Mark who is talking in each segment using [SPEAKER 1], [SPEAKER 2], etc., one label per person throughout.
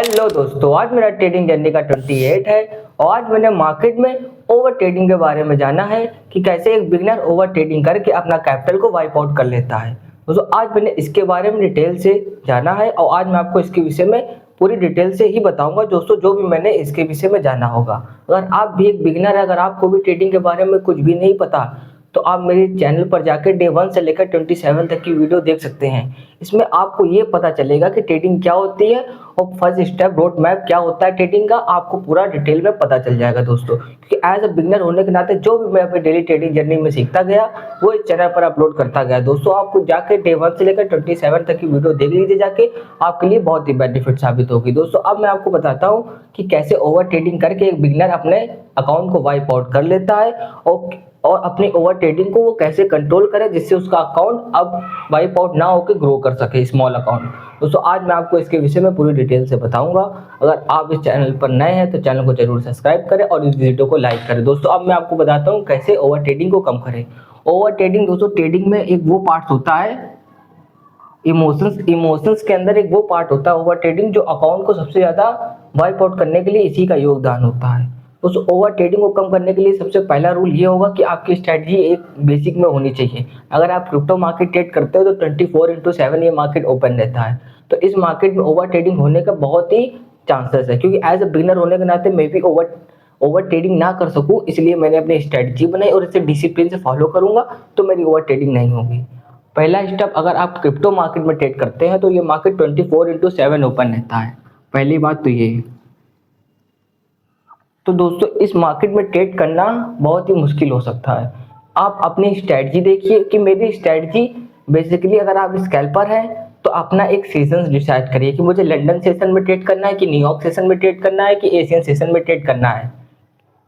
[SPEAKER 1] Hello दोस्तों, आज मेरा ट्रेडिंग जर्नी का 28 है और आज मैंने मार्केट में ओवर ट्रेडिंग के बारे में जाना है कि कैसे एक बिगिनर ओवर ट्रेडिंग करके अपना कैपिटल को वाइप आउट कर लेता है। दोस्तों आज मैंने इसके बारे में डिटेल से जाना है और आज मैं आपको इसके विषय में पूरी डिटेल से ही बताऊंगा दोस्तों, जो भी मैंने इसके विषय में जाना होगा। अगर आप भी एक बिगिनर है, अगर आपको भी ट्रेडिंग के बारे में कुछ भी नहीं पता तो आप मेरे चैनल पर जाकर डे 1 से लेकर 27 तक की वीडियो देख सकते हैं। इसमें आपको ये पता चलेगा कि ट्रेडिंग क्या होती है और फर्स्ट स्टेप रोड मैप क्या होता है ट्रेडिंग का, आपको पूरा डिटेल में पता चल जाएगा दोस्तों। क्योंकि एज अ बिगनर होने के नाते जो भी मैं अपनी डेली ट्रेडिंग जर्नी में सीखता गया वो इस चैनल पर अपलोड करता गया। दोस्तों आपको जाके डे 1 से लेकर 27 तक की वीडियो देख लीजिए जाके, आपके लिए बहुत ही बेनिफिट साबित होगी। दोस्तों अब मैं आपको बताता हूँ कि कैसे ओवर ट्रेडिंग करके एक बिगनर अपने अकाउंट को वाइप आउट कर लेता है और अपनी ओवर ट्रेडिंग को वो कैसे कंट्रोल करे जिससे उसका अकाउंट अब वाइप आउट ना होकर ग्रो कर सके, स्मॉल अकाउंट। दोस्तों आज मैं आपको इसके विषय में पूरी डिटेल से बताऊंगा। अगर आप इस चैनल पर नए हैं तो चैनल को जरूर सब्सक्राइब करें और इस वीडियो को लाइक करें। दोस्तों अब मैं आपको बताता हूँ कैसे ओवर ट्रेडिंग को कम करें। ओवर ट्रेडिंग दोस्तों, ट्रेडिंग में एक वो पार्ट होता है इमोशंस के अंदर एक वो पार्ट होता है ओवर ट्रेडिंग, जो अकाउंट को सबसे ज़्यादा वाइप आउट करने के लिए इसी का योगदान होता है। उस ओवर ट्रेडिंग को कम करने के लिए सबसे पहला रूल ये होगा कि आपकी स्ट्रैटेजी एक बेसिक में होनी चाहिए। अगर आप क्रिप्टो मार्केट ट्रेड करते हो तो 24/7 ये मार्केट ओपन रहता है, तो इस मार्केट में ओवर ट्रेडिंग होने का बहुत ही चांसेस है। क्योंकि एज अ बिगिनर होने के नाते मैं भी ओवर ट्रेडिंग ना कर सकूं, इसलिए मैंने अपनी स्ट्रैटेजी बनाई और इसे डिसिप्लिन से फॉलो करूंगा तो मेरी ओवर ट्रेडिंग नहीं होगी। पहला स्टेप, अगर आप क्रिप्टो मार्केट में ट्रेड करते हैं तो ये मार्केट 24/7 ओपन रहता है। पहली बात तो ये। तो दोस्तों इस मार्केट में ट्रेड करना बहुत ही मुश्किल हो सकता है। आप अपनी स्ट्रैटेजी देखिए कि मेरी स्ट्रैटेजी बेसिकली, अगर आप स्कैल्पर हैं तो अपना एक सेशन डिसाइड करिए कि मुझे लंदन सेशन में ट्रेड करना है कि न्यूयॉर्क सेशन में ट्रेड करना है कि एशियन सेशन में ट्रेड करना है।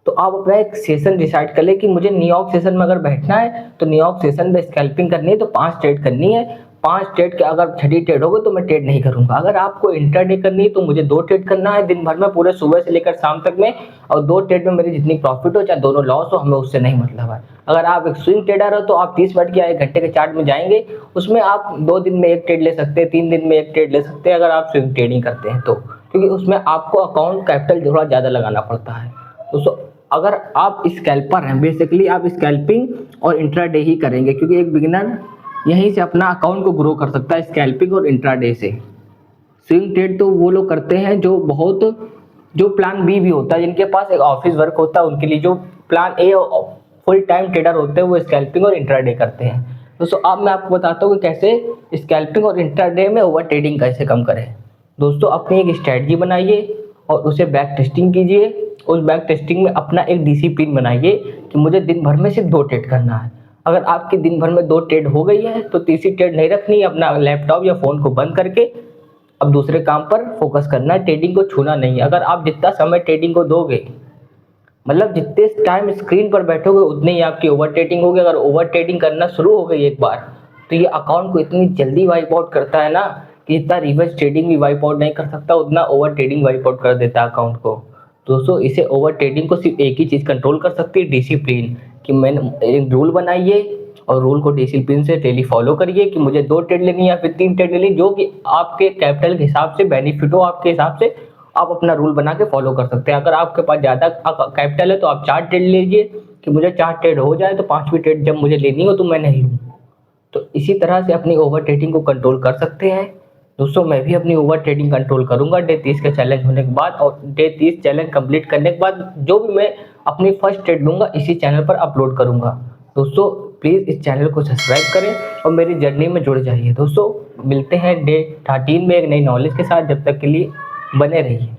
[SPEAKER 1] तो आप अपना एक सेशन डिसाइड कर ले कि मुझे न्यूयॉर्क सेशन में अगर बैठना है तो न्यूयॉर्क सेशन में स्कैल्पिंग करनी है तो 5 ट्रेड करनी है। 5 ट्रेड के अगर 6 ट्रेड हो गए तो मैं ट्रेड नहीं करूंगा। अगर आपको इंट्राडे करनी है तो मुझे 2 ट्रेड करना है दिन भर में, पूरे सुबह से लेकर शाम तक में, और 2 ट्रेड में मेरी जितनी प्रॉफिट हो चाहे दोनों लॉस हो, हमें उससे नहीं मतलब है। अगर आप एक स्विंग ट्रेडर हो तो आप 30 मिनट या 1 घंटे के चार्ट में जाएंगे, उसमें आप 2 दिन में 1 ट्रेड ले सकते हैं, 3 दिन में 1 ट्रेड ले सकते हैं अगर आप स्विंग ट्रेडिंग करते हैं तो, क्योंकि उसमें आपको अकाउंट कैपिटल थोड़ा ज़्यादा लगाना पड़ता है। दोस्तों अगर आप स्कैल्पर हैं, बेसिकली आप स्कैल्पिंग और इंट्राडे ही करेंगे, क्योंकि एक बिगिनर यहीं से अपना अकाउंट को ग्रो कर सकता है स्कैल्पिंग और इंट्राडे से। स्विंग ट्रेड तो वो लोग करते हैं जो प्लान बी भी होता है, जिनके पास एक ऑफिस वर्क होता है, उनके लिए जो plan a full time trader होते हैं वो स्कैल्पिंग और इंट्राडे करते हैं। दोस्तों अब मैं आपको बताता हूँ कि कैसे स्कैल्पिंग और इंट्राडे में ओवर ट्रेडिंग कैसे कम करें। दोस्तों अपनी एक स्ट्रैटेजी बनाइए और उसे बैक टेस्टिंग कीजिए। उस बैक टेस्टिंग में अपना एक डिसिप्लिन बनाइए कि मुझे दिन भर में सिर्फ 2 ट्रेड करना है। अगर आपकी दिन भर में 2 ट्रेड हो गई है तो तीसरी ट्रेड नहीं रखनी है, अपना लैपटॉप या फ़ोन को बंद करके अब दूसरे काम पर फोकस करना है, ट्रेडिंग को छूना नहीं है। अगर आप जितना समय ट्रेडिंग को दोगे, मतलब जितने टाइम स्क्रीन पर बैठोगे उतनी ही आपकी ओवर ट्रेडिंग होगी। अगर ओवर ट्रेडिंग करना शुरू हो गई एक बार तो ये अकाउंट को इतनी जल्दी वाइप आउट करता है ना कि जितना रिवर्स ट्रेडिंग भी वाइप आउट नहीं कर सकता उतना ओवर ट्रेडिंग वाइप आउट कर देता है अकाउंट को। दोस्तों इसे ओवर ट्रेडिंग को सिर्फ एक ही चीज़ कंट्रोल कर सकती है, डिसिप्लिन। कि मैंने एक रूल बनाइए और रूल को डिसिप्लिन से डेली फॉलो करिए कि मुझे 2 ट्रेड लेनी है या फिर 3 ट्रेड लेनी, जो कि आपके कैपिटल के हिसाब से बेनिफिट हो, आपके हिसाब से आप अपना रूल बना के फॉलो कर सकते हैं। अगर आपके पास ज़्यादा कैपिटल है तो आप 4 ट्रेड लीजिए कि मुझे 4 ट्रेड हो जाए तो 5वीं ट्रेड जब मुझे लेनी हो तो मैं नहीं लूँ। तो इसी तरह से अपनी ओवर ट्रेडिंग को कंट्रोल कर सकते हैं। दोस्तों मैं भी अपनी ओवर ट्रेडिंग कंट्रोल करूंगा डे 30 के चैलेंज होने के बाद, और डे 30 चैलेंज कंप्लीट करने के बाद जो भी मैं अपनी फर्स्ट ट्रेड लूँगा इसी चैनल पर अपलोड करूँगा। दोस्तों प्लीज़ इस चैनल को सब्सक्राइब करें और मेरी जर्नी में जुड़ जाइए। दोस्तों मिलते हैं डे 13 में एक नई नॉलेज के साथ, जब तक के लिए बने रहिए।